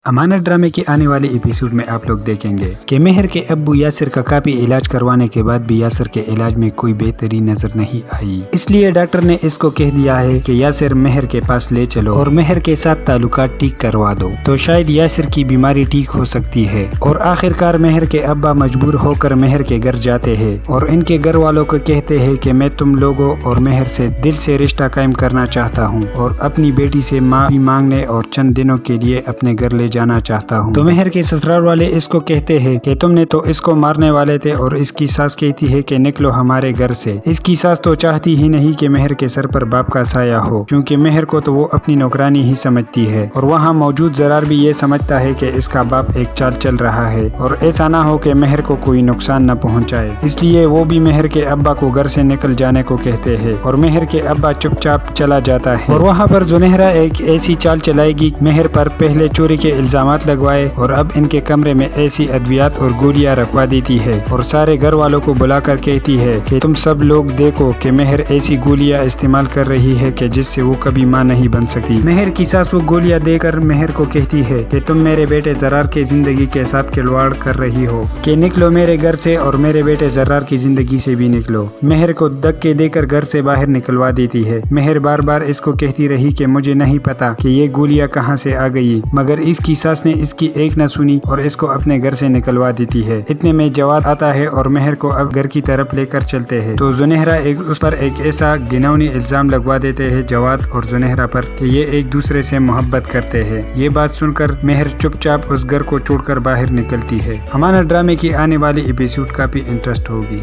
امانت ڈرامے کے آنے والے ایپیسوڈ میں آپ لوگ دیکھیں گے کہ مہر کے ابو یاسر کا کافی علاج کروانے کے بعد بھی یاسر کے علاج میں کوئی بہتری نظر نہیں آئی، اس لیے ڈاکٹر نے اس کو کہہ دیا ہے کہ یاسر مہر کے پاس لے چلو اور مہر کے ساتھ تعلقات ٹھیک کروا دو تو شاید یاسر کی بیماری ٹھیک ہو سکتی ہے۔ اور آخر کار مہر کے ابا مجبور ہو کر مہر کے گھر جاتے ہیں اور ان کے گھر والوں کو کہتے ہیں کہ میں تم لوگوں اور مہر سے دل سے رشتہ قائم کرنا چاہتا ہوں اور اپنی بیٹی سے معافی مانگنے اور چند دنوں کے لیے اپنے گھر لے جانا چاہتا ہوں۔ تو مہر کے سسرال والے اس کو کہتے ہیں کہ تم نے تو اس کو مارنے والے تھے، اور اس کی ساس کہتی ہے کہ نکلو ہمارے گھر سے۔ اس کی ساس تو چاہتی ہی نہیں کہ مہر کے سر پر باپ کا سایہ ہو، کیونکہ مہر کو تو وہ اپنی نوکرانی ہی سمجھتی ہے، اور وہاں موجود زرار بھی یہ سمجھتا ہے کہ اس کا باپ ایک چال چل رہا ہے اور ایسا نہ ہو کہ مہر کو کوئی نقصان نہ پہنچائے، اس لیے وہ بھی مہر کے ابا کو گھر سے نکل جانے کو کہتے ہیں اور مہر کے ابا چپ چاپ چلا جاتا ہے۔ اور وہاں پر زنیرہ ایک ایسی چال چلائے گی مہر پر پہلے چوری کے الزامات لگوائے اور اب ان کے کمرے میں ایسی ادویات اور گولیاں رکھوا دیتی ہے اور سارے گھر والوں کو بلا کر کہتی ہے کہ تم سب لوگ دیکھو کہ مہر ایسی گولیاں استعمال کر رہی ہے کہ جس سے وہ کبھی ماں نہیں بن سکی۔ مہر کی ساس وہ گولیاں دے کر مہر کو کہتی ہے کہ تم میرے بیٹے زرار کی زندگی کے ساتھ کھلواڑ کر رہی ہو، کہ نکلو میرے گھر سے اور میرے بیٹے زرار کی زندگی سے بھی نکلو۔ مہر کو دھکے دے کر گھر سے باہر نکلوا دیتی ہے۔ مہر بار بار اس کو کہتی رہی کہ مجھے نہیں پتا کہ یہ گولیاں کہاں سے آ گئی، مگر اس کی ساس نے اس کی ایک نہ سنی اور اس کو اپنے گھر سے نکلوا دیتی ہے۔ اتنے میں جواد آتا ہے اور مہر کو اب گھر کی طرف لے کر چلتے ہیں تو زنیرہ اس پر ایک ایسا گھناؤنی الزام لگوا دیتے ہیں جواد اور زنیرہ پر کہ یہ ایک دوسرے سے محبت کرتے ہیں۔ یہ بات سن کر مہر چپ چاپ اس گھر کو چھوڑ کر باہر نکلتی ہے۔ امانت ڈرامے کی آنے والی ایپیسوڈ کافی انٹرسٹ ہوگی۔